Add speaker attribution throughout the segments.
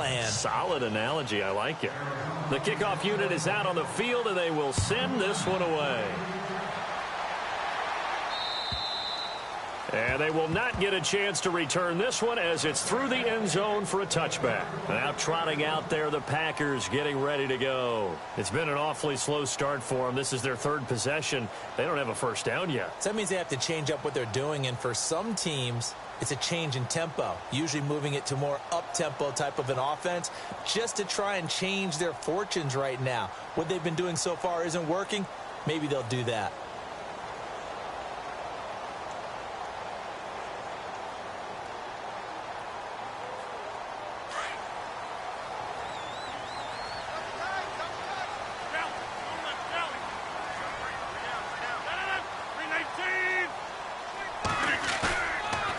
Speaker 1: plan.
Speaker 2: Solid analogy. I like it. The kickoff unit is out on the field, and they will send this one away. And they will not get a chance to return this one as it's through the end zone for a touchback. Now trotting out there, the Packers getting ready to go. It's been an awfully slow start for them. This is their third possession. They don't have a first down yet.
Speaker 1: So that means they have to change up what they're doing, and for some teams, it's a change in tempo, usually moving it to more up-tempo type of an offense just to try and change their fortunes right now. What they've been doing so far isn't working. Maybe they'll do that.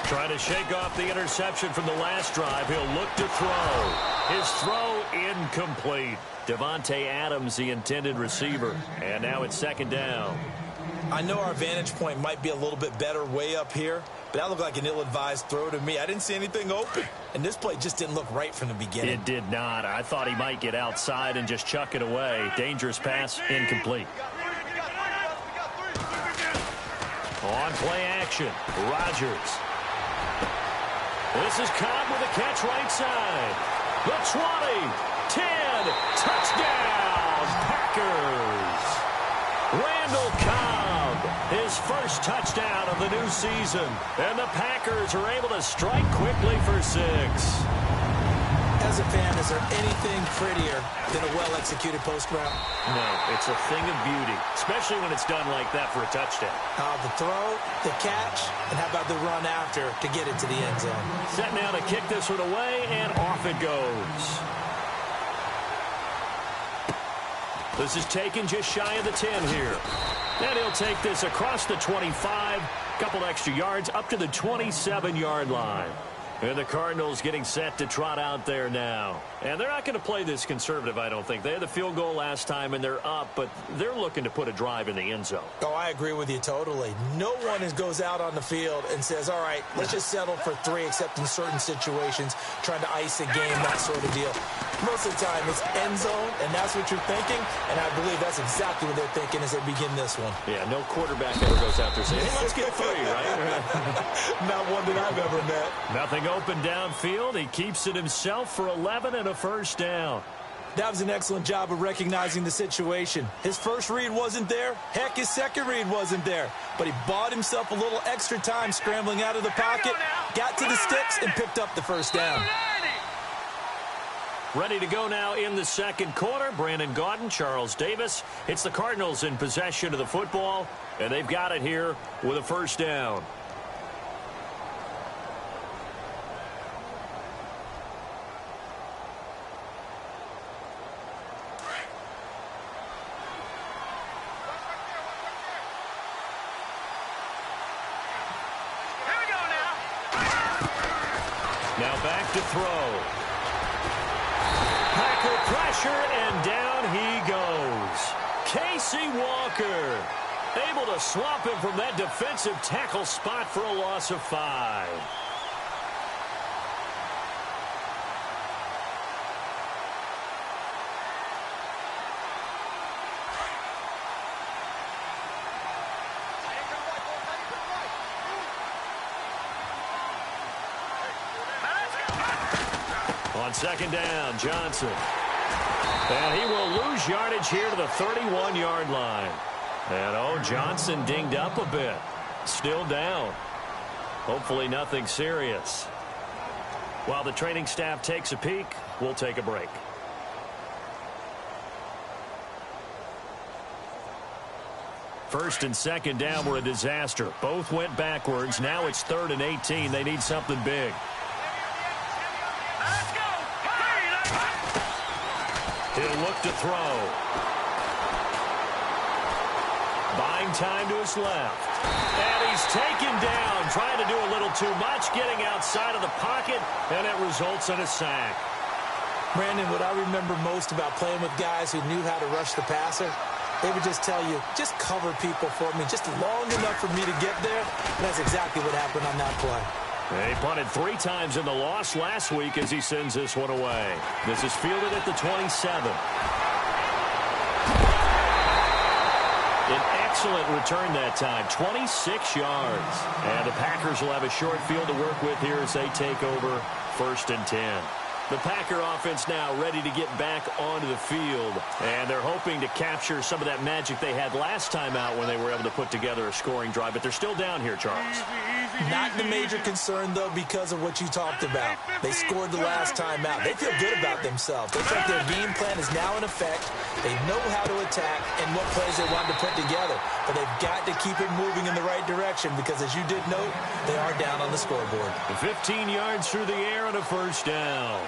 Speaker 2: Trying to shake off the interception from the last drive. He'll look to throw. His throw incomplete. Devontae Adams, the intended receiver. And now it's second down.
Speaker 1: I know our vantage point might be a little bit better way up here, but that looked like an ill-advised throw to me. I didn't see anything open, and this play just didn't look right from the beginning.
Speaker 2: It did not. I thought he might get outside and just chuck it away. Dangerous pass, incomplete. On play action, Rodgers. This is Cobb with a catch right side. The 20, 10, touchdown, Packers. Randall Cobb, his first touchdown of the new season. And the Packers are able to strike quickly for 6.
Speaker 1: As a fan, is there anything prettier than a well-executed post route?
Speaker 2: No, it's a thing of beauty, especially when it's done like that for a touchdown.
Speaker 1: The throw, the catch, and how about the run after to get it to the end zone?
Speaker 2: Set now to kick this one away, and off it goes. This is taken just shy of the 10 here. And he'll take this across the 25, couple extra yards up to the 27-yard line. And the Cardinals getting set to trot out there now. And they're not going to play this conservative, I don't think. They had the field goal last time, and they're up, but they're looking to put a drive in the end zone.
Speaker 1: Oh, I agree with you totally. No one goes out on the field and says, all right, let's just settle for 3, except in certain situations, trying to ice a game, that sort of deal. Most of the time, it's end zone, and that's what you're thinking, and I believe that's exactly what they're thinking as they begin this one.
Speaker 2: Yeah, no quarterback ever goes out there saying, hey, let's get 3, right?
Speaker 1: Not one that I've ever met.
Speaker 2: Nothing open downfield. He keeps it himself for 11 and a first down.
Speaker 1: That was an excellent job of recognizing the situation. His first read wasn't there. Heck, his second read wasn't there. But he bought himself a little extra time scrambling out of the pocket, got to the sticks, and picked up the first down.
Speaker 2: Ready to go now in the second quarter. Brandon Gaudin, Charles Davis. It's the Cardinals in possession of the football, and they've got it here with a first down. Now back to throw. Packer pressure, and down he goes. Casey Walker able to swamp him from that defensive tackle spot for a loss of 5. On second down, Johnson. And he will lose yardage here to the 31-yard line. And, Johnson dinged up a bit. Still down. Hopefully nothing serious. While the training staff takes a peek, we'll take a break. First and second down were a disaster. Both went backwards. Now it's 3rd and 18. They need something big. He'll look to throw. Buying time to his left. And he's taken down, trying to do a little too much, getting outside of the pocket, and it results in a sack.
Speaker 1: Brandon, what I remember most about playing with guys who knew how to rush the passer, they would just tell you, just cover people for me, just long enough for me to get there. And that's exactly what happened on that play.
Speaker 2: He punted 3 times in the loss last week as he sends this one away. This is fielded at the 27. An excellent return that time, 26 yards. And the Packers will have a short field to work with here as they take over 1st and 10. The Packer offense now ready to get back onto the field, and they're hoping to capture some of that magic they had last time out when they were able to put together a scoring drive, but they're still down here, Charles.
Speaker 1: Not the major concern, though, because of what you talked about. They scored the last time out. They feel good about themselves. They think their game plan is now in effect. They know how to attack and what plays they want to put together, but they've got to keep it moving in the right direction because, as you did note, they are down on the scoreboard.
Speaker 2: 15 yards through the air and a 1st down.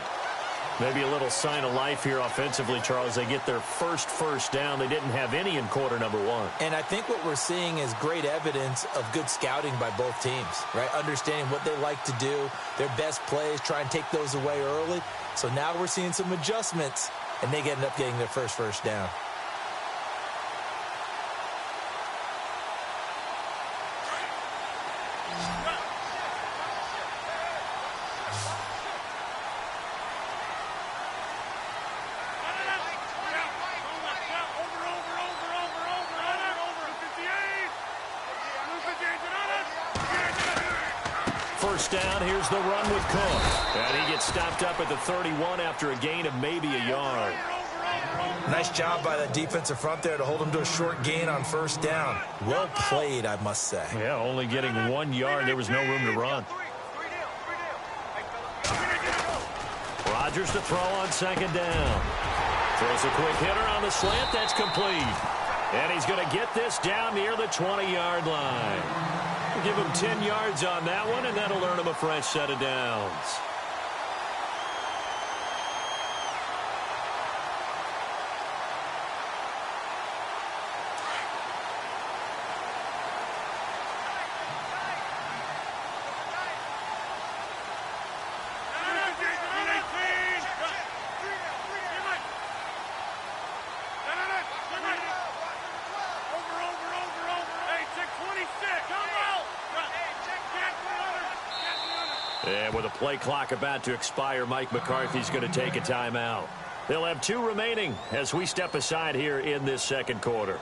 Speaker 2: Maybe a little sign of life here offensively, Charles. They get their first down. They didn't have any in quarter number 1.
Speaker 1: And I think what we're seeing is great evidence of good scouting by both teams, right? Understanding what they like to do, their best plays, try and take those away early. So now we're seeing some adjustments, and they end up getting their first down.
Speaker 2: Down, here's the run with Cook. And he gets stopped up at the 31 after a gain of maybe a yard.
Speaker 1: Nice job by the defensive front there to hold him to a short gain on 1st down. Well played, I must say.
Speaker 2: Yeah, only getting 1 yard. There was no room to run. Rodgers to throw on 2nd down. Throws a quick hitter on the slant. That's complete. And he's going to get this down near the 20-yard line. Give him 10 yards on that one, and that'll earn him a fresh set of downs. And with a play clock about to expire, Mike McCarthy's going to take a timeout. They'll have 2 remaining as we step aside here in this 2nd quarter.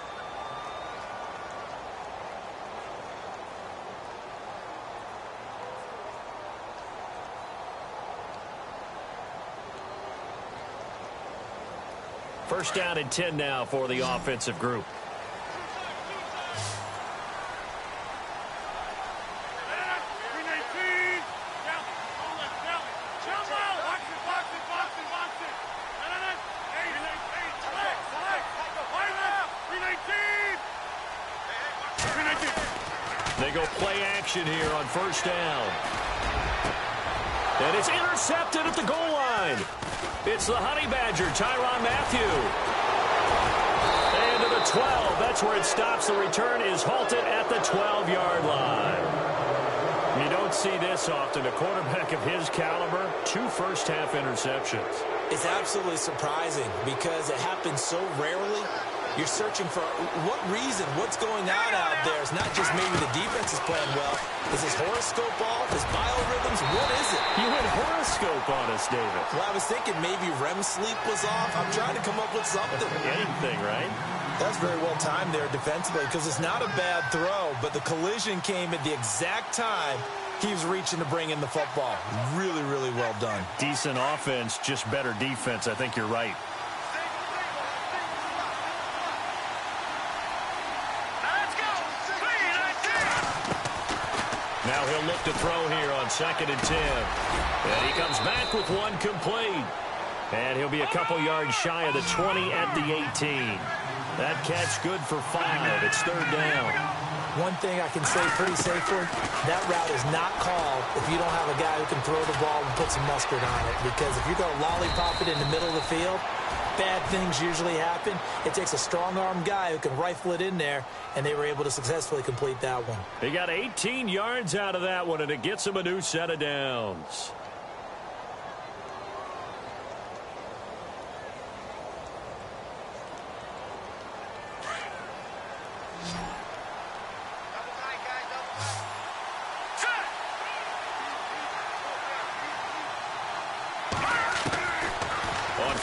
Speaker 2: First down and 10 now for the offensive group. They go play action here on 1st down. And it's intercepted at the goal line. It's the Honey Badger, Tyrann Mathieu. And to the 12. That's where it stops. The return is halted at the 12-yard line. You don't see this often. A quarterback of his caliber, 2 first-half interceptions.
Speaker 1: It's absolutely surprising because it happens so rarely. You're searching for what reason, what's going on out there. It's not just maybe the defense is playing well. Is his horoscope off? His biorhythms? What is it?
Speaker 2: You went horoscope on us, David.
Speaker 1: Well, I was thinking maybe REM sleep was off. I'm trying to come up with something.
Speaker 2: Anything, right?
Speaker 1: That's very well timed there defensively because it's not a bad throw, but the collision came at the exact time he was reaching to bring in the football. Really, really well done.
Speaker 2: Decent offense, just better defense. I think you're right. Now he'll look to throw here on 2nd and 10. And he comes back with 1 complete. And he'll be a couple yards shy of the 20 at the 18. That catch good for 5. It's 3rd down.
Speaker 1: One thing I can say pretty safely, that route is not called if you don't have a guy who can throw the ball and put some mustard on it. Because if you're going to lollipop it in the middle of the field, bad things usually happen. It takes a strong-arm guy who can rifle it in there, and they were able to successfully complete that one.
Speaker 2: He got 18 yards out of that one, and it gets him a new set of downs.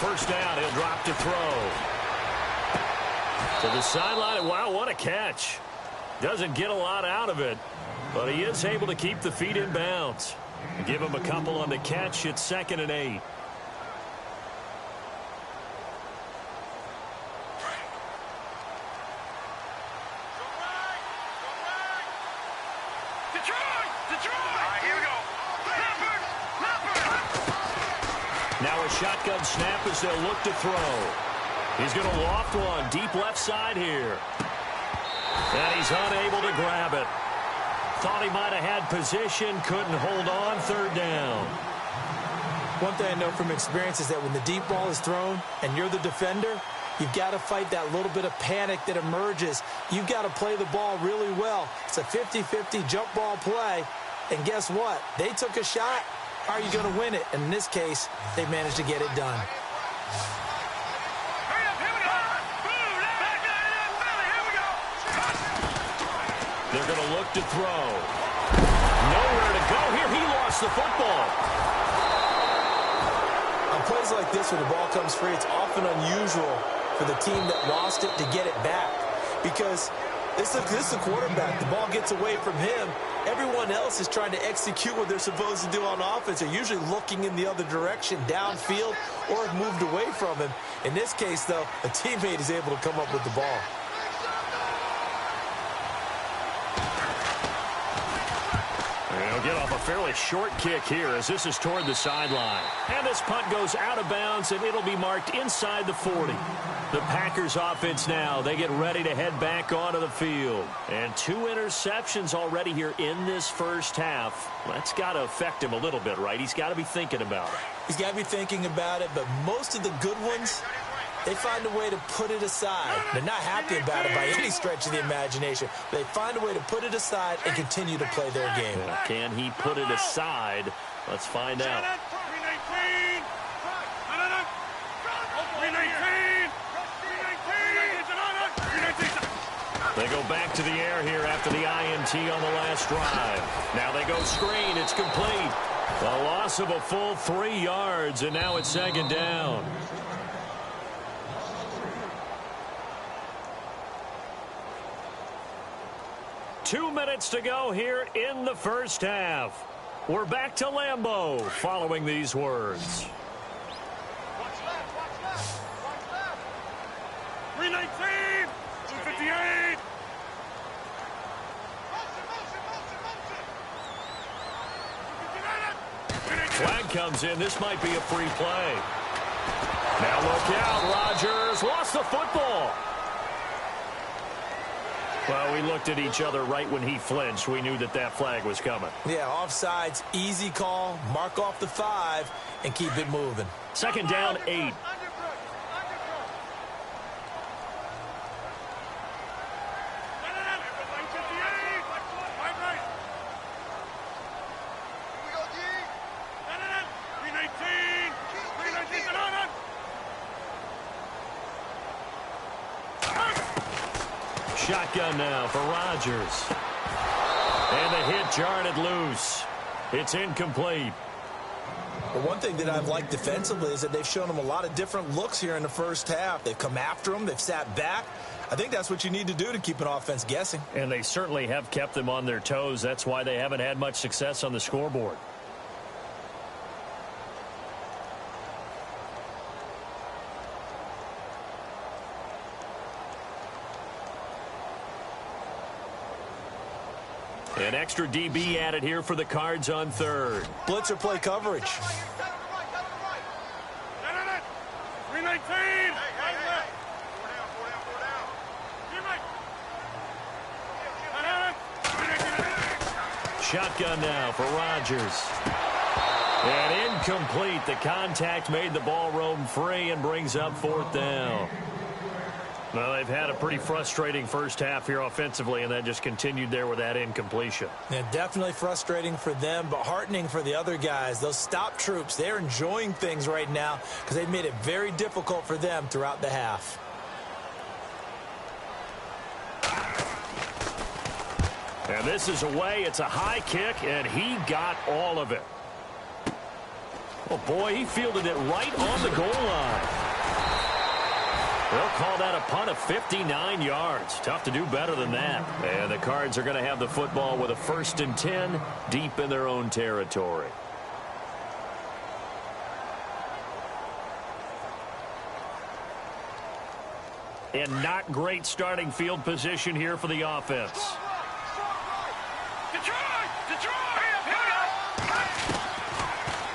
Speaker 2: first down. He'll drop to throw. To the sideline. Wow, what a catch. Doesn't get a lot out of it, but he is able to keep the feet in bounds. Give him a couple on the catch. It's 2nd and 8. Now a shotgun snap as they'll look to throw. He's going to loft one deep left side here. And he's unable to grab it. Thought he might have had position, couldn't hold on. 3rd down.
Speaker 1: One thing I know from experience is that when the deep ball is thrown and you're the defender, you've got to fight that little bit of panic that emerges. You've got to play the ball really well. It's a 50-50 jump ball play. And guess what? They took a shot. How are you going to win it? And in this case, they managed to get it done.
Speaker 2: They're going to look to throw. Nowhere to go here. He lost the football.
Speaker 1: On plays like this where the ball comes free, it's often unusual for the team that lost it to get it back. Because this is the quarterback. The ball gets away from him. Everyone else is trying to execute what they're supposed to do on offense. They're usually looking in the other direction, downfield, or have moved away from him. In this case, though, a teammate is able to come up with the ball.
Speaker 2: They'll get off a fairly short kick here as this is toward the sideline. And this punt goes out of bounds, and it'll be marked inside the 40. The Packers offense now, they get ready to head back onto the field. And 2 interceptions already here in this first half. That's got to affect him a little bit, right? He's got to be thinking about it.
Speaker 1: He's got to be thinking about it, but most of the good ones, they find a way to put it aside. They're not happy about it by any stretch of the imagination. They find a way to put it aside and continue to play their game.
Speaker 2: Can he put it aside? Let's find out. They go back to the air here after the INT on the last drive. Now they go screen. It's complete. A loss of a full 3 yards, and now it's 2nd down. Two minutes to go here in the first half. We're back to Lambeau following these words.
Speaker 3: Watch left, watch left, watch left. 319, 258.
Speaker 2: Flag comes in. This might be a free play. Now look out. Rodgers lost the football. Well, we looked at each other right when he flinched. We knew that that flag was coming.
Speaker 1: Yeah, offsides, easy call. Mark off the 5 and keep it moving.
Speaker 2: 2nd down, 8. Shotgun now for Rodgers. And the hit jarred it loose. It's incomplete.
Speaker 1: The one thing that I've liked defensively is that they've shown him a lot of different looks here in the first half. They've come after him. They've sat back. I think that's what you need to do to keep an offense guessing.
Speaker 2: And they certainly have kept them on their toes. That's why they haven't had much success on the scoreboard. An extra DB added here for the Cards on 3rd.
Speaker 1: Blitzer play coverage.
Speaker 3: 319.
Speaker 2: Shotgun now for Rodgers. And incomplete. The contact made the ball roam free and brings up 4th down. Well, they've had a pretty frustrating first half here offensively, and that just continued there with that incompletion.
Speaker 1: Yeah, definitely frustrating for them, but heartening for the other guys. Those stop troops, they're enjoying things right now because they've made it very difficult for them throughout the half.
Speaker 2: And this is away. It's a high kick, and he got all of it. Oh, boy, he fielded it right on the goal line. They'll call that a punt of 59 yards. Tough to do better than that. And the Cards are going to have the football with a 1st and 10 deep in their own territory. And not great starting field position here for the offense.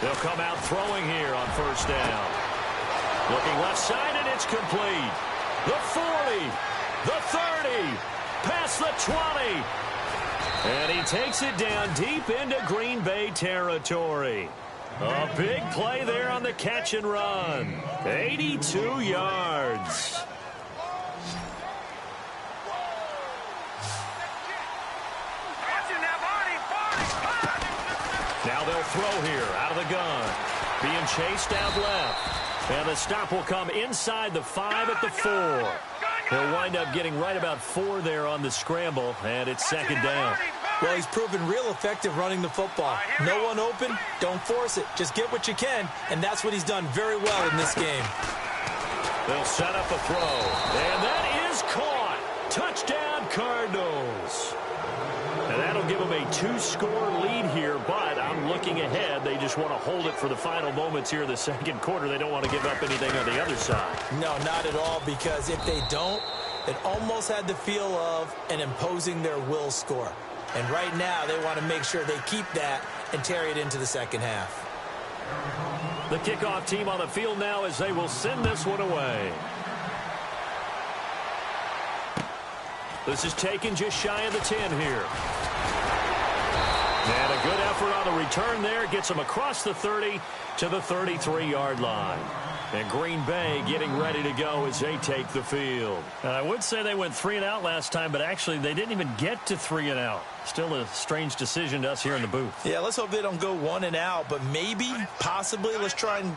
Speaker 2: They'll come out throwing here on 1st down. Looking left side, and it's complete. The 40, the 30, past the 20. And he takes it down deep into Green Bay territory. A big play there on the catch and run. 82 yards. Now they'll throw here out of the gun. Being chased out left. And the stop will come inside the 5 at the 4. He'll wind up getting right about 4 there on the scramble, and it's 2nd down.
Speaker 1: Well, he's proven real effective running the football. No one open, don't force it. Just get what you can, and that's what he's done very well in this game.
Speaker 2: They'll set up a throw, and that is caught. Touchdown, Cardinals. And that'll give them a 2-score lead here, but I'm looking ahead. They just want to hold it for the final moments here in the 2nd quarter. They don't want to give up anything on the other side.
Speaker 1: No, not at all, because if they don't, it almost had the feel of an imposing their will score. And right now, they want to make sure they keep that and carry it into the 2nd half.
Speaker 2: The kickoff team on the field now as they will send this one away. This is taken just shy of the 10 here. And a good effort on the return there. Gets them across the 30 to the 33-yard line. And Green Bay getting ready to go as they take the field.
Speaker 4: I would say they went 3 and out last time, but actually they didn't even get to 3 and out. Still a strange decision to us here in the booth.
Speaker 1: Yeah, let's hope they don't go 1 and out, but maybe, possibly, let's try and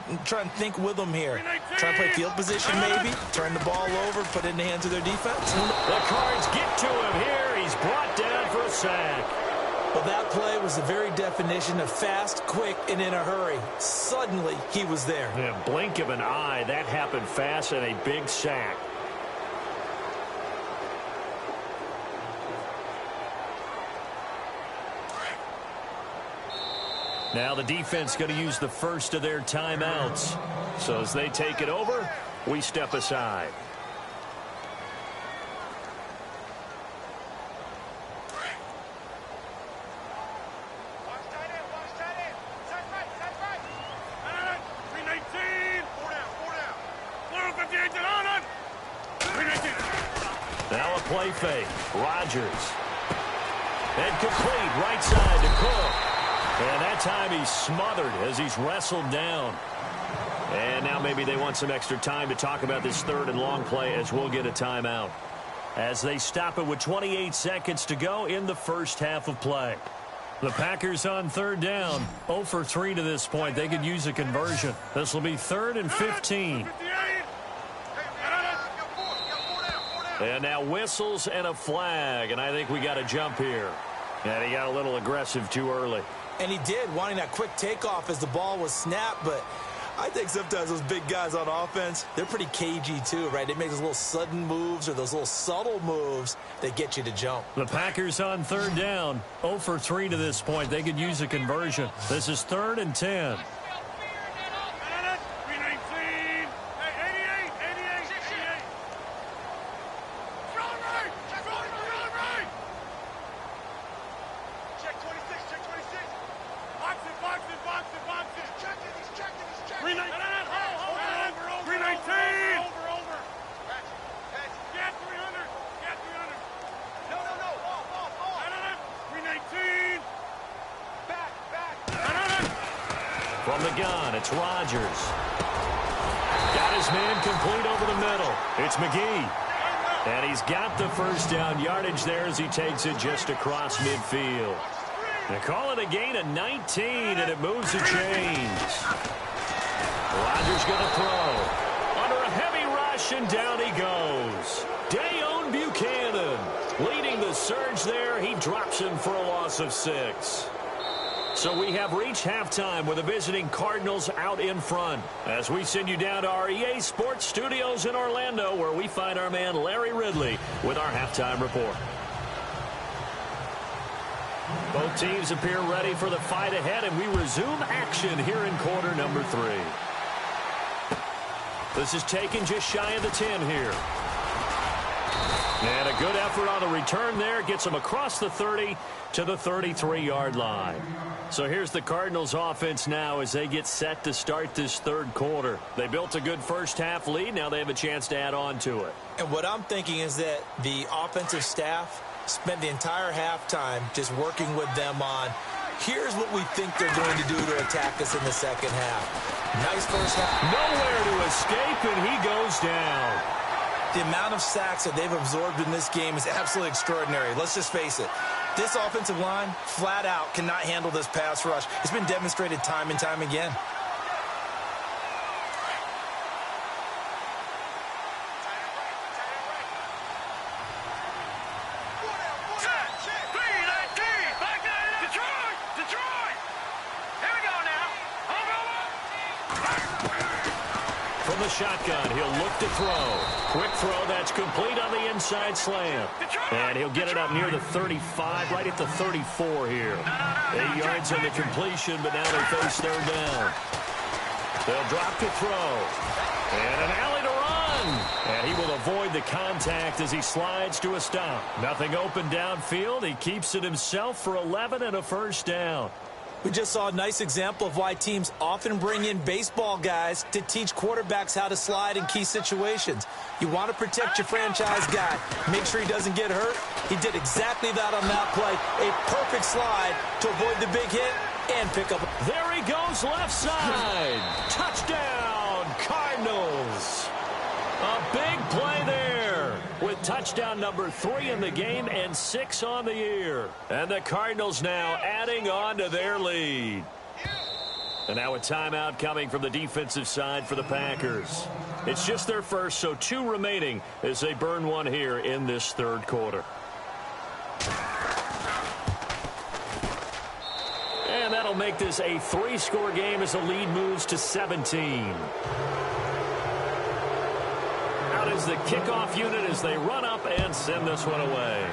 Speaker 1: think with them here. Try and play field position maybe, turn the ball over, put it in the hands of their defense.
Speaker 2: The Cards get to him here. He's brought down for a sack.
Speaker 1: Well, that play was the very definition of fast, quick, and in a hurry. Suddenly, he was there.
Speaker 2: Yeah, blink of an eye. That happened fast and a big sack. Now the defense going to use the first of their timeouts. So as they take it over, we step aside. Now a play fake. Rodgers. And complete right side to Cook. And that time he's smothered as he's wrestled down. And now maybe they want some extra time to talk about this 3rd and long play as we'll get a timeout. As they stop it with 28 seconds to go in the 1st half of play.
Speaker 4: The Packers on 3rd down. 0 for 3 to this point. They could use a conversion. This will be 3rd and 15.
Speaker 2: And now whistles and a flag. And I think we got a jump here. And he got a little aggressive too early.
Speaker 1: And he did, wanting that quick takeoff as the ball was snapped. But I think sometimes those big guys on offense, they're pretty cagey too, right? They make those little sudden moves or those little subtle moves that get you to jump.
Speaker 4: The Packers on 3rd down. 0 for 3 to this point. They could use a conversion. This is 3rd and 10.
Speaker 2: From the gun, it's Rodgers. Got his man complete over the middle. It's McGee. And he's got the 1st down yardage there as he takes it just across midfield. They call it a gain of 19, and it moves the chains. Rodgers going to throw. Under a heavy rush, and down he goes. Dayon Buchanan leading the surge there. He drops him for a loss of 6.
Speaker 4: So we have reached halftime with the visiting Cardinals out in front. As we send you down to our EA Sports Studios in Orlando, where we find our man Larry Ridley with our halftime report. Both teams appear ready for the fight ahead, and we resume action here in quarter number 3. This is taken just shy of the 10 here. And a good effort on the return there. Gets him across the 30 to the 33-yard line. So here's the Cardinals offense now as they get set to start this third quarter. They built a good first-half lead. Now they have a chance to add on to it.
Speaker 1: And what I'm thinking is that the offensive staff spent the entire halftime just working with them on, here's what we think they're going to do to attack us in the second half. Nice first half.
Speaker 4: Nowhere to escape, and he goes down.
Speaker 1: The amount of sacks that they've absorbed in this game is absolutely extraordinary. Let's just face it. This offensive line, flat out, cannot handle this pass rush. It's been demonstrated time and time again.
Speaker 4: From the shotgun, he'll look to throw. Quick throw, that's complete on the inside slam. And he'll get it up near the 35, right at the 34 here. 8 yards on the completion, but now they face third down. They'll drop to throw. And an alley to run. And he will avoid the contact as he slides to a stop. Nothing open downfield. He keeps it himself for 11 and a first down.
Speaker 1: We just saw a nice example of why teams often bring in baseball guys to teach quarterbacks how to slide in key situations. You want to protect your franchise guy. Make sure he doesn't get hurt. He did exactly that on that play. A perfect slide to avoid the big hit and pick up.
Speaker 4: There he goes, left side. Touchdown, Cardinals. A big play there with touchdown number 3 in the game and 6 on the year. And the Cardinals now adding on to their lead. And now a timeout coming from the defensive side for the Packers. It's just their first, so 2 remaining as they burn one here in this third quarter. And that'll make this a 3-score game as the lead moves to 17. Is the kickoff unit as they run up and send this one away.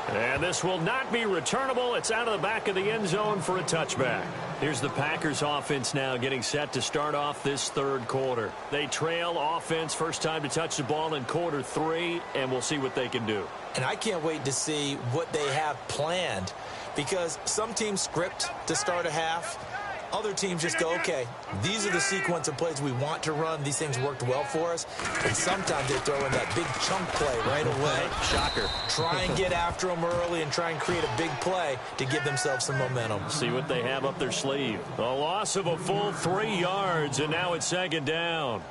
Speaker 4: And this will not be returnable. It's out of the back of the end zone for a touchback. Here's the Packers offense now getting set to start off this third quarter. They trail offense, first time to touch the ball in quarter 3, and we'll see what they can do.
Speaker 1: And I can't wait to see what they have planned, because some teams script to start a half. Other teams just go, okay, these are the sequence of plays we want to run. These things worked well for us. And sometimes they throw in that big chunk play right away.
Speaker 4: Shocker.
Speaker 1: Try and get after them early and try and create a big play to give themselves some momentum.
Speaker 4: See what they have up their sleeve. A loss of a full 3 yards, and now it's second down.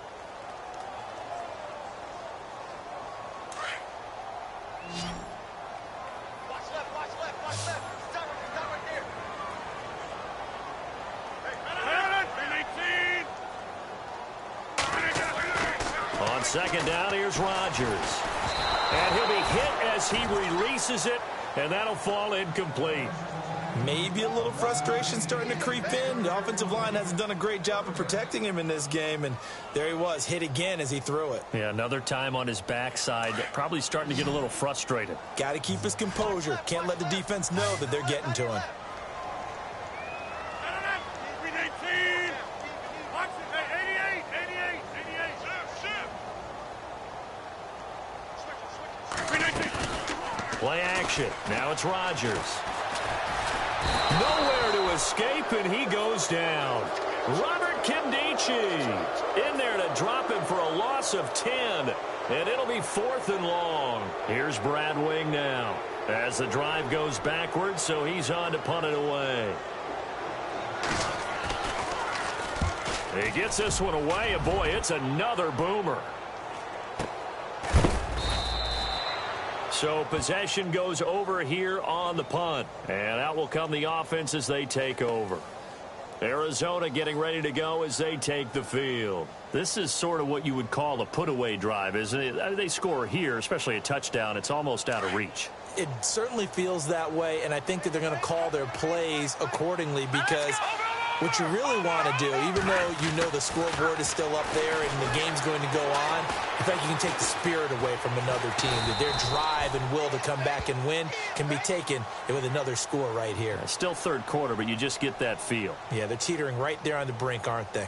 Speaker 4: On second down, here's Rodgers. And he'll be hit as he releases it, and that'll fall incomplete.
Speaker 1: Maybe a little frustration starting to creep in. The offensive line hasn't done a great job of protecting him in this game, and there he was, hit again as he threw it.
Speaker 4: Yeah, another time on his backside, probably starting to get a little frustrated.
Speaker 1: Got to keep his composure. Can't let the defense know that they're getting to him. Play action. Now it's Rodgers. Nowhere to escape, and he goes down. Robert Kimdichie in there to drop him for a loss of 10, and it'll be 4th and long. Here's Brad Wing now as the drive goes backwards, so he's on to punt it away. He gets this one away, and boy, it's another boomer. So possession goes over here on the punt. And out will come the offense as they take over. Arizona getting ready to go as they take the field. This is sort of what you would call a put-away drive, isn't it? They score here, especially a touchdown. It's almost out of reach. it certainly feels that way, and I think that they're going to call their plays accordingly, because what you really want to do, even though you know the scoreboard is still up there and the game's going to go on, in fact, you can take the spirit away from another team. That their drive and will to come back and win can be taken with another score right here.
Speaker 2: It's still third quarter, but you just get that feel.
Speaker 1: Yeah, they're teetering right there on the brink, aren't they?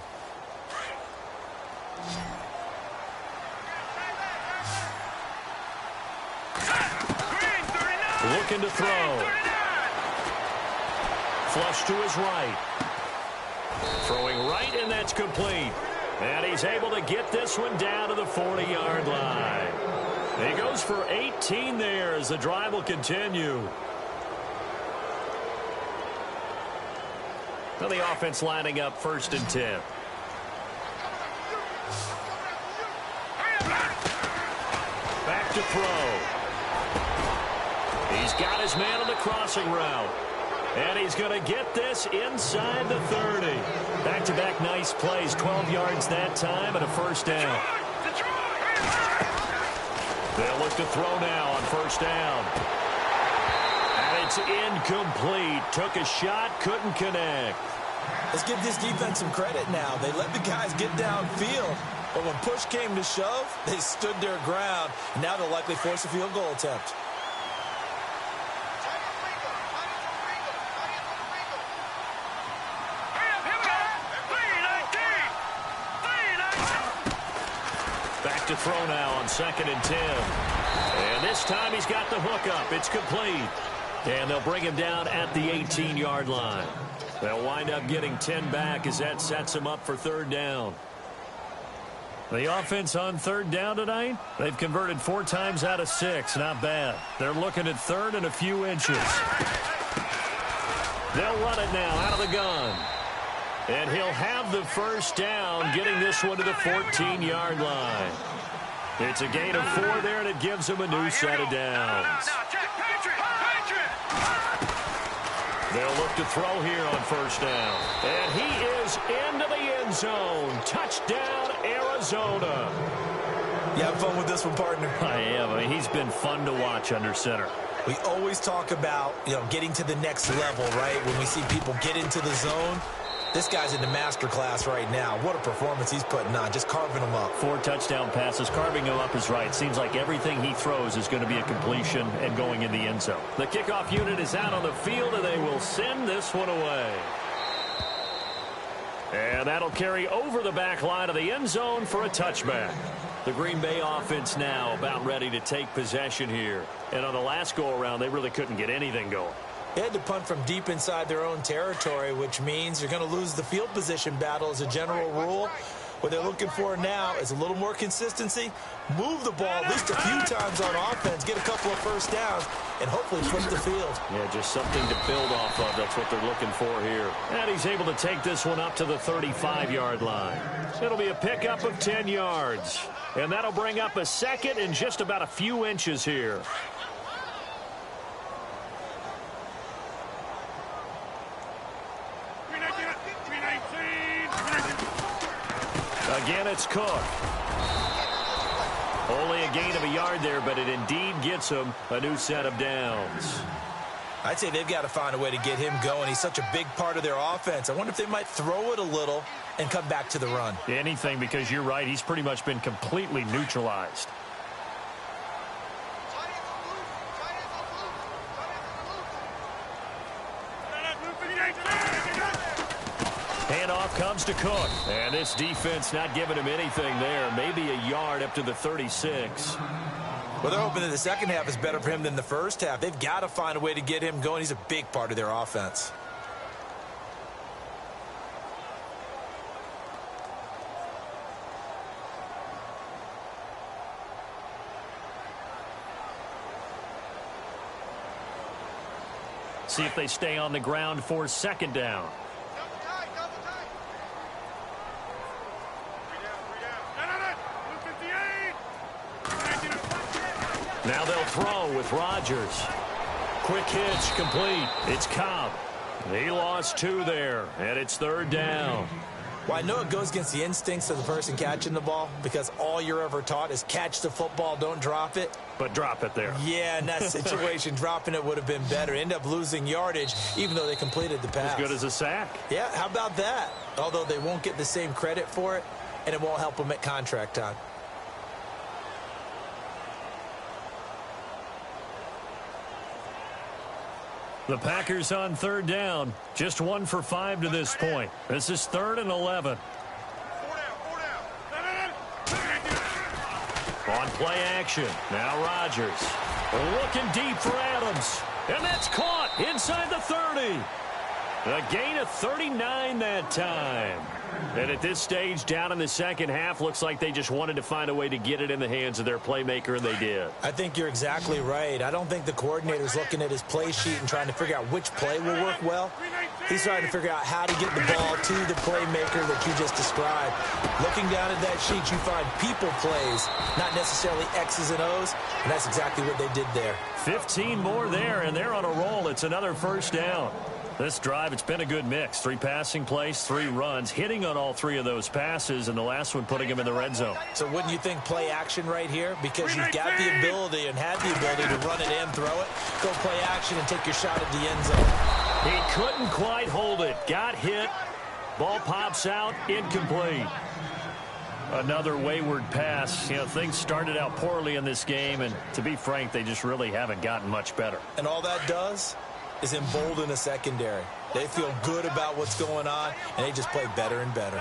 Speaker 2: Looking to throw. Flush to his right. Throwing right, and that's complete. And he's able to get this one down to the 40-yard line. He goes for 18 there as the drive will continue. Now the offense lining up 1st and 10. Back to throw. He's got his man on the crossing route. And he's going to get this inside the 30. Back-to-back nice plays, 12 yards that time and a first down. They'll look to throw now on first down. And it's incomplete. Took a shot, couldn't connect.
Speaker 1: Let's give this defense some credit now. They let the guys get downfield, but when push came to shove, they stood their ground. Now they'll likely force a field goal attempt.
Speaker 2: To throw now on 2nd and 10. And this time he's got the hook up. It's complete. And they'll bring him down at the 18-yard line. They'll wind up getting 10 back as that sets him up for 3rd down. The offense on 3rd down tonight, they've converted 4 times out of 6. Not bad. They're looking at 3rd and a few inches. They'll run it now out of the gun. And he'll have the first down, getting this one to the 14-yard line. It's a gain of 4 there, and it gives him a new set of downs. They'll look to throw here on first down. And he is into the end zone. Touchdown, Arizona.
Speaker 1: You have fun with this one, partner?
Speaker 2: I am. I mean, he's been fun to watch under center.
Speaker 1: We always talk about, getting to the next level, right? When we see people get into the zone. This guy's in the master class right now. What a performance he's putting on, just carving them up. 4
Speaker 2: touchdown passes, carving them up is right. Seems like everything he throws is going to be a completion and going in the end zone. The kickoff unit is out on the field, and they will send this one away. And that'll carry over the back line of the end zone for a touchback. The Green Bay offense now about ready to take possession here. And on the last go-around, they really couldn't get anything going.
Speaker 1: They had to punt from deep inside their own territory, which means you're going to lose the field position battle as a general rule. What they're looking for now is a little more consistency, move the ball at least a few times on offense, get a couple of first downs, and hopefully flip the field.
Speaker 2: Yeah, just something to build off of. That's what they're looking for here. And he's able to take this one up to the 35-yard line. It'll be a pickup of 10 yards. And that'll bring up a second and just about a few inches here. Again, it's Cook. Only a gain of a yard there, but it indeed gets him a new set of downs.
Speaker 1: I'd say they've got to find a way to get him going. He's such a big part of their offense. I wonder if they might throw it a little and come back to the run.
Speaker 2: Anything, because you're right. He's pretty much been completely neutralized. Handoff comes to Cook. And this defense not giving him anything there. Maybe a yard up to the 36.
Speaker 1: Well, they're hoping that the second half is better for him than the first half. They've got to find a way to get him going. He's a big part of their offense.
Speaker 2: See if they stay on the ground for second down. Now they'll throw with Rodgers. Quick hitch, complete. It's Cobb. He lost 2 there, and it's third down.
Speaker 1: Well, I know it goes against the instincts of the person catching the ball because all you're ever taught is catch the football, don't drop it.
Speaker 2: But drop it there.
Speaker 1: Yeah, in that situation, dropping it would have been better. End up losing yardage, even though they completed the pass.
Speaker 2: As good as a sack.
Speaker 1: Yeah, how about that? Although they won't get the same credit for it, and it won't help them at contract time.
Speaker 2: The Packers on third down. Just 1 for 5 to this point. This is 3rd and 11. On play action. Now Rodgers. Looking deep for Adams. And that's caught inside the 30. A gain of 39 that time. And at this stage, down in the second half, looks like they just wanted to find a way to get it in the hands of their playmaker, and they did.
Speaker 1: I think you're exactly right. I don't think the coordinator's looking at his play sheet and trying to figure out which play will work well. He's trying to figure out how to get the ball to the playmaker that you just described. Looking down at that sheet, you find people plays, not necessarily X's and O's, and that's exactly what they did there.
Speaker 2: 15 more there, and they're on a roll. It's another first down. This drive, it's been a good mix. 3 passing plays, 3 runs, hitting on all 3 of those passes, and the last one putting him in the red zone.
Speaker 1: So wouldn't you think play action right here? Because you've got the ability and had the ability to run it in, throw it, go play action, and take your shot at the end zone.
Speaker 2: He couldn't quite hold it. Got hit. Ball pops out, incomplete. Another wayward pass. You know, things started out poorly in this game, and to be frank, they just really haven't gotten much better.
Speaker 1: And all that does is embolden a secondary. They feel good about what's going on, and they just play better and better.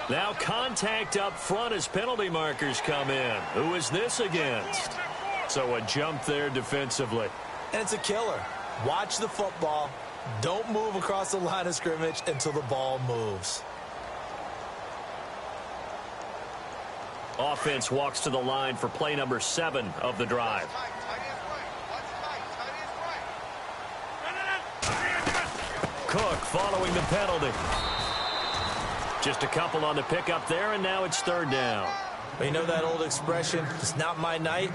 Speaker 2: Now contact up front as penalty markers come in. Who is this against? So a jump there defensively.
Speaker 1: And it's a killer. Watch the football. Don't move across the line of scrimmage until the ball moves.
Speaker 2: Offense walks to the line for play number 7 of the drive. Cook following the penalty. Just a couple on the pickup there, and now it's 3rd down.
Speaker 1: Well, you know that old expression, it's not my night?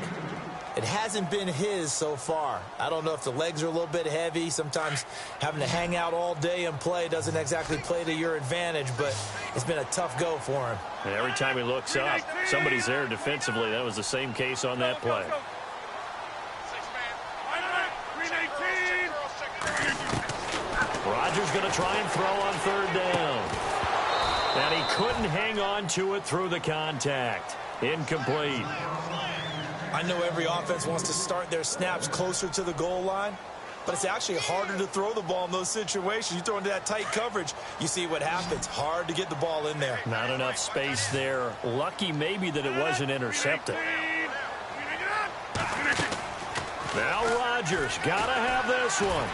Speaker 1: It hasn't been his so far. I don't know if the legs are a little bit heavy. Sometimes having to hang out all day and play doesn't exactly play to your advantage, but it's been a tough go for him.
Speaker 2: And every time he looks up, somebody's there defensively. That was the same case on that play. Rodgers going to try and throw on 3rd down. And he couldn't hang on to it through the contact. Incomplete.
Speaker 1: I know every offense wants to start their snaps closer to the goal line, but it's actually harder to throw the ball in those situations. You throw into that tight coverage, you see what happens. Hard to get the ball in there.
Speaker 2: Not enough space there. Lucky maybe that it wasn't intercepted. Now Rodgers got to have this one.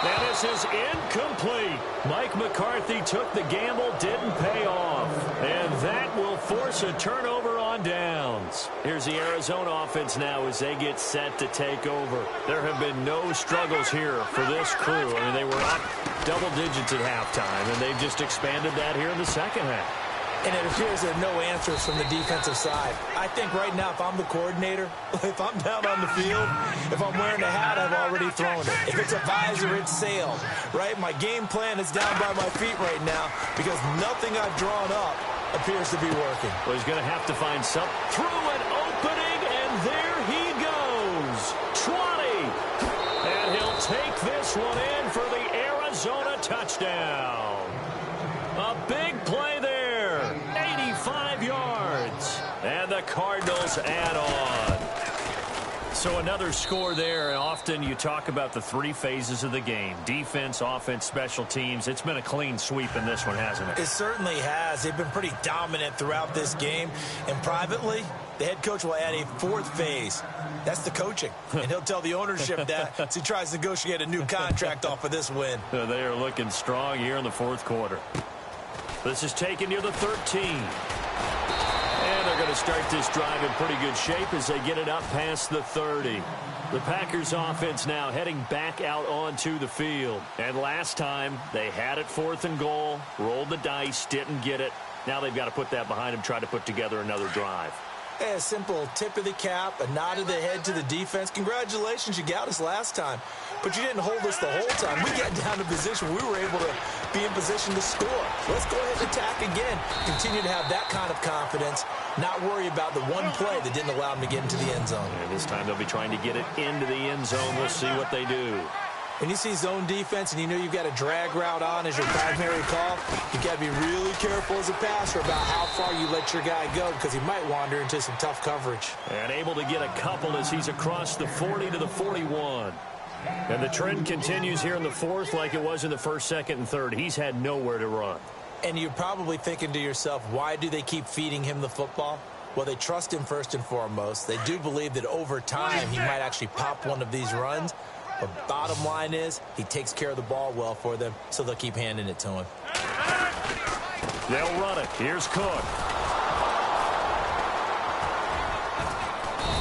Speaker 2: And this is incomplete. Mike McCarthy took the gamble, didn't pay off. And that will force a turnover on downs. Here's the Arizona offense now as they get set to take over. There have been no struggles here for this crew. I mean, they were up double digits at halftime, and they've just expanded that here in the second half.
Speaker 1: And it appears there are no answers from the defensive side. I think right now, if I'm the coordinator, if I'm down on the field, if I'm wearing a hat, I've already thrown it. If it's a visor, it's sailed, right? My game plan is down by my feet right now because nothing I've drawn up appears to be working.
Speaker 2: Well, he's going to have to find some through an opening, and there he goes. 20. And he'll take this one in for the Arizona touchdown. A big play there. 85 yards. And the Cardinals add on. So another score there. Often you talk about the 3 phases of the game. Defense, offense, special teams. It's been a clean sweep in this one, hasn't it?
Speaker 1: It certainly has. They've been pretty dominant throughout this game. And privately, the head coach will add a 4th phase. That's the coaching. And he'll tell the ownership that as he tries to negotiate a new contract off of this win.
Speaker 2: They are looking strong here in the 4th quarter. This is taken near the 13. And they're going to start this drive in pretty good shape as they get it up past the 30. The Packers offense now heading back out onto the field. And last time they had it 4th and goal, rolled the dice, didn't get it. Now they've got to put that behind them, try to put together another drive.
Speaker 1: Hey, a simple tip of the cap, a nod of the head to the defense. Congratulations, you got us last time. But you didn't hold us the whole time. We got down to position. We were able to be in position to score. Let's go ahead and attack again. Continue to have that kind of confidence. Not worry about the one play that didn't allow them to get into the end zone.
Speaker 2: And this time they'll be trying to get it into the end zone. We'll see what they do.
Speaker 1: When you see zone defense and you know you've got a drag route on as your primary call, you've got to be really careful as a passer about how far you let your guy go because he might wander into some tough coverage.
Speaker 2: And able to get a couple as he's across the 40 to the 41. And the trend continues here in the fourth like it was in the first, second, and third. He's had nowhere to run.
Speaker 1: And you're probably thinking to yourself, why do they keep feeding him the football? Well, they trust him first and foremost. They do believe that over time he might actually pop one of these runs. But bottom line is he takes care of the ball well for them, so they'll keep handing it to him.
Speaker 2: They'll run it. Here's Cook.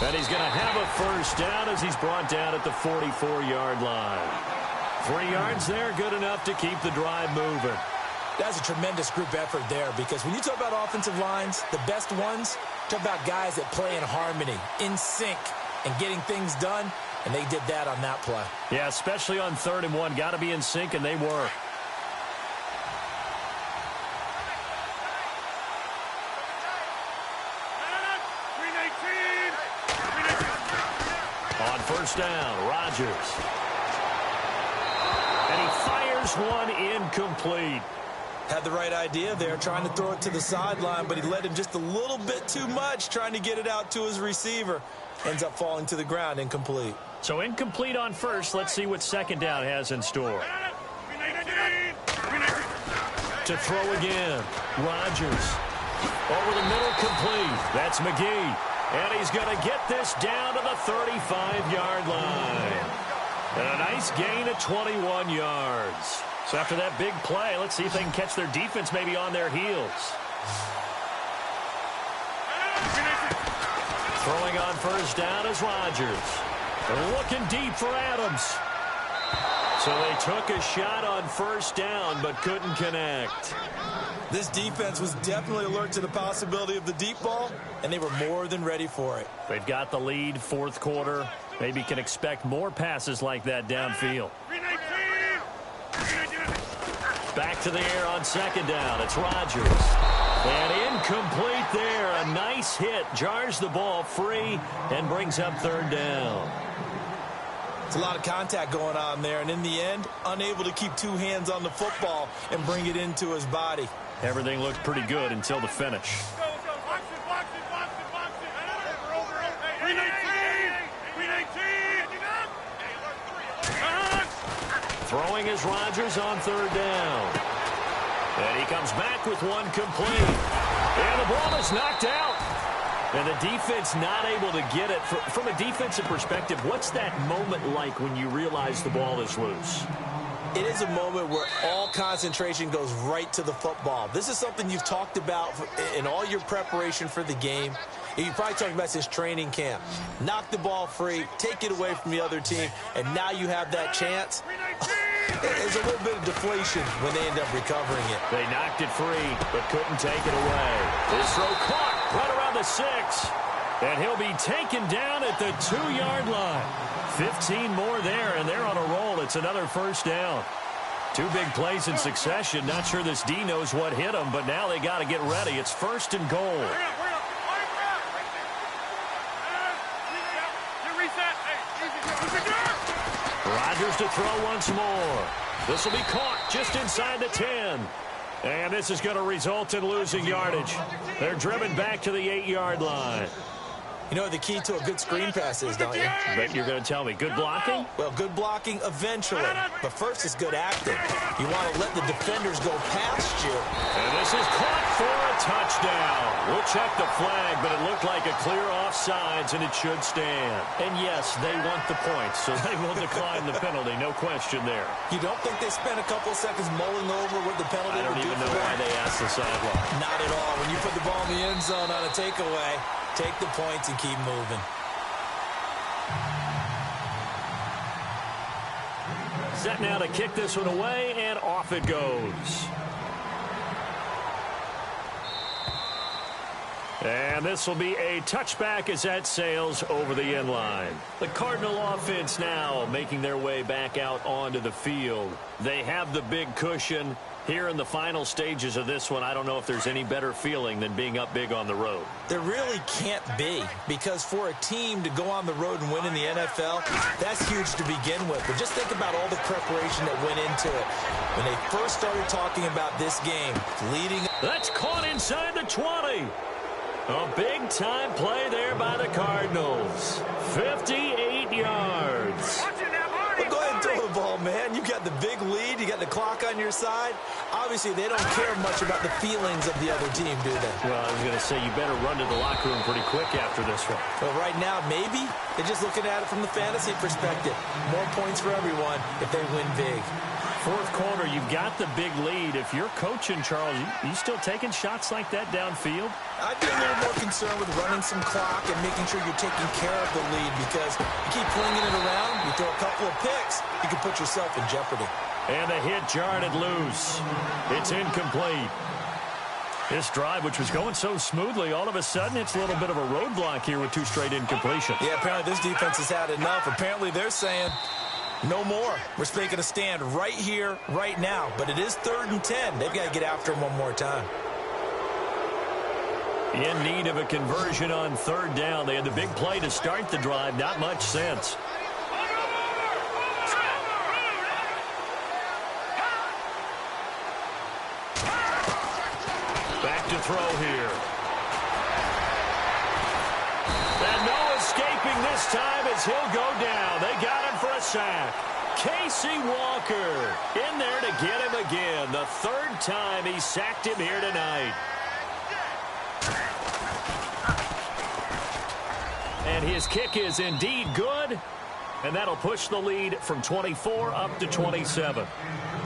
Speaker 2: And he's going to have a first down as he's brought down at the 44-yard line. 3 yards there, good enough to keep the drive moving.
Speaker 1: That's a tremendous group effort there because when you talk about offensive lines, the best ones, talk about guys that play in harmony, in sync, and getting things done, and they did that on that play.
Speaker 2: Yeah, especially on 3rd and 1. Got to be in sync, and they were. On first down, Rodgers. And he fires one incomplete.
Speaker 1: Had the right idea there, trying to throw it to the sideline, but he led him just a little bit too much, trying to get it out to his receiver. Ends up falling to the ground, incomplete.
Speaker 2: So incomplete on first. Let's see what second down has in store. To throw again. Rodgers. Over the middle, complete. That's McGee. And he's going to get this down to the 35-yard line. And a nice gain of 21 yards. So after that big play, let's see if they can catch their defense maybe on their heels. Throwing on first down is Rodgers. They're looking deep for Adams. So they took a shot on first down but couldn't connect.
Speaker 1: This defense was definitely alert to the possibility of the deep ball, and they were more than ready for it.
Speaker 2: They've got the lead, 4th quarter. Maybe can expect more passes like that downfield. Back to the air on second down. It's Rodgers. And incomplete there. A nice hit. Jars the ball free and brings up 3rd down.
Speaker 1: It's a lot of contact going on there, and in the end, unable to keep 2 hands on the football and bring it into his body.
Speaker 2: Everything looked pretty good until the finish. Throwing is Rodgers on 3rd down. And he comes back with one complete. And the ball is knocked out. And the defense not able to get it. From a defensive perspective, what's that moment like when you realize the ball is loose?
Speaker 1: It is a moment where all concentration goes right to the football. This is something you've talked about in all your preparation for the game. You're probably talking about since training camp. Knock the ball free, take it away from the other team, and now you have that chance. There's a little bit of deflation when they end up recovering it.
Speaker 2: They knocked it free, but couldn't take it away. This throw caught right around the 6. And he'll be taken down at the 2-yard line. 15 more there, and they're on a roll. It's another first down. 2 big plays in succession. Not sure this D knows what hit him, but now they got to get ready. It's 1st and goal. Rodgers to throw once more. This will be caught just inside the 10. And this is going to result in losing yardage. They're driven back to the 8-yard line.
Speaker 1: You know what the key to a good screen pass is, don't you?
Speaker 2: Bet you're going to tell me. Good blocking?
Speaker 1: Well, good blocking eventually. But first is good acting. You want to let the defenders go past you.
Speaker 2: And this is caught for a touchdown. We'll check the flag, but it looked like a clear offsides, and it should stand. And yes, they want the points, so they will decline the penalty. No question there.
Speaker 1: You don't think they spent a couple seconds mulling over what the penalty
Speaker 2: I don't
Speaker 1: would do
Speaker 2: even
Speaker 1: for
Speaker 2: know why
Speaker 1: them?
Speaker 2: they asked the sideline.
Speaker 1: Not at all. When you put the ball in the end zone on a takeaway, take the points and keep moving.
Speaker 2: Set now to kick this one away, and off it goes. And this will be a touchback as that sails over the end line. The Cardinal offense now making their way back out onto the field. They have the big cushion. Here in the final stages of this one, I don't know if there's any better feeling than being up big on the road.
Speaker 1: There really can't be, because for a team to go on the road and win in the NFL, that's huge to begin with. But just think about all the preparation that went into it. When they first started talking about this game, leading...
Speaker 2: That's caught inside the 20. A big-time play there by the Cardinals. 58 yards.
Speaker 1: Well, go ahead and throw the ball, man. You got the big lead. You got the clock on your side. Obviously, they don't care much about the feelings of the other team, do they?
Speaker 2: Well, I was going to say, you better run to the locker room pretty quick after this one.
Speaker 1: Well, right now, maybe. They're just looking at it from the fantasy perspective. More points for everyone if they win big.
Speaker 2: Fourth quarter, you've got the big lead. If you're coaching, Charles, you still taking shots like that downfield?
Speaker 1: I'd be a little more concerned with running some clock and making sure you're taking care of the lead, because you keep flinging it around, you throw a couple of picks, you can put yourself in jeopardy.
Speaker 2: And the hit jarred it loose. It's incomplete. This drive, which was going so smoothly, all of a sudden it's a little bit of a roadblock here with two straight incompletions.
Speaker 1: Yeah, apparently this defense has had enough. Apparently they're saying... no more. We're making a stand right here, right now. But it is 3rd and 10. They've got to get after him one more time.
Speaker 2: In need of a conversion on 3rd down. They had the big play to start the drive. Not much sense. Back to throw here. And no escaping this time as he'll go down. They got him for a sack. Casey Walker in there to get him again. The 3rd time he sacked him here tonight. And his kick is indeed good. And that'll push the lead from 24 up to 27.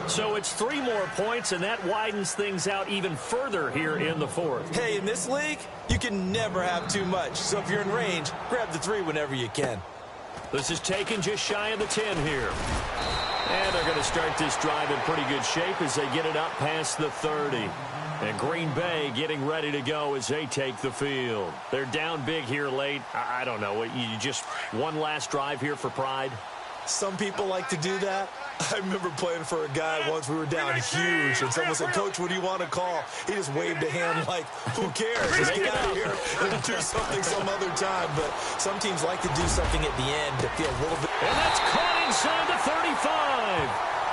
Speaker 2: So it's 3 more points, and that widens things out even further here in the 4th.
Speaker 1: Hey, in this league, you can never have too much. So if you're in range, grab the 3 whenever you can.
Speaker 2: This is taken just shy of the 10 here. And they're going to start this drive in pretty good shape as they get it up past the 30. And Green Bay getting ready to go as they take the field. They're down big here late. I don't know. You just one last drive here for pride?
Speaker 1: Some people like to do that. I remember playing for a guy once. We were down huge, and someone said, "Coach, what do you want to call?" He just waved a hand like, who cares? Just get out of here and do something some other time. But some teams like to do something at the end to feel a little bit.
Speaker 2: And that's caught inside the 35.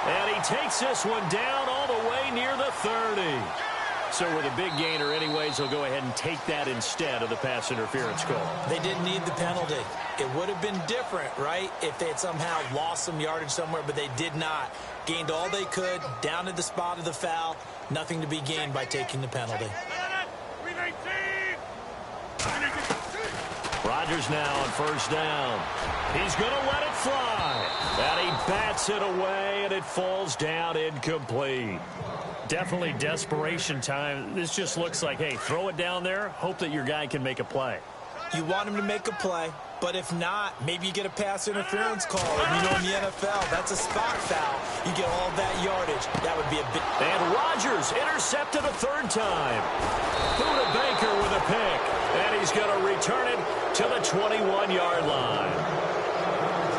Speaker 2: And he takes this one down all the way near the 30. So with a big gainer anyways, he'll go ahead and take that instead of the pass interference call.
Speaker 1: They didn't need the penalty. It would have been different, right, if they had somehow lost some yardage somewhere, but they did not. Gained all they could, down at the spot of the foul. Nothing to be gained by taking the penalty.
Speaker 2: Rodgers now on 1st down. He's going to let it fly. And he bats it away, and it falls down incomplete. Definitely desperation time. This just looks like, hey, throw it down there, hope that your guy can make a play.
Speaker 1: You want him to make a play, but if not, maybe you get a pass interference call. And you know, in the NFL, that's a spot foul. You get all that yardage. That would be a big...
Speaker 2: And Rodgers intercepted a 3rd time. Buda Baker with a pick. And he's going to return it to the 21-yard line.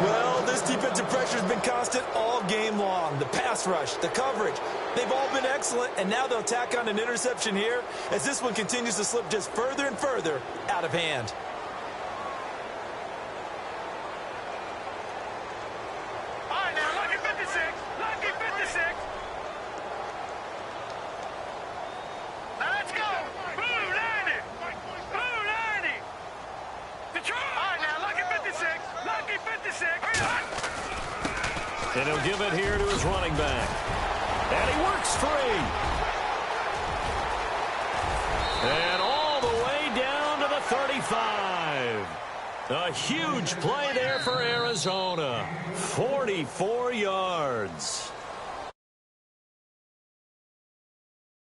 Speaker 1: Well, this defensive pressure has been constant all game long. The pass rush, the coverage, they've all been excellent, and now they'll tack on an interception here as this one continues to slip just further and further out of hand.
Speaker 3: All right, now, lucky 56. Lucky 56. Now, let's go. Blue 90. Blue 90. Detroit. All right, now, lucky 56. Lucky 56.
Speaker 2: And he'll give it here to his running back. And he works free. And all the way down to the 35. A huge play there for Arizona. 44 yards.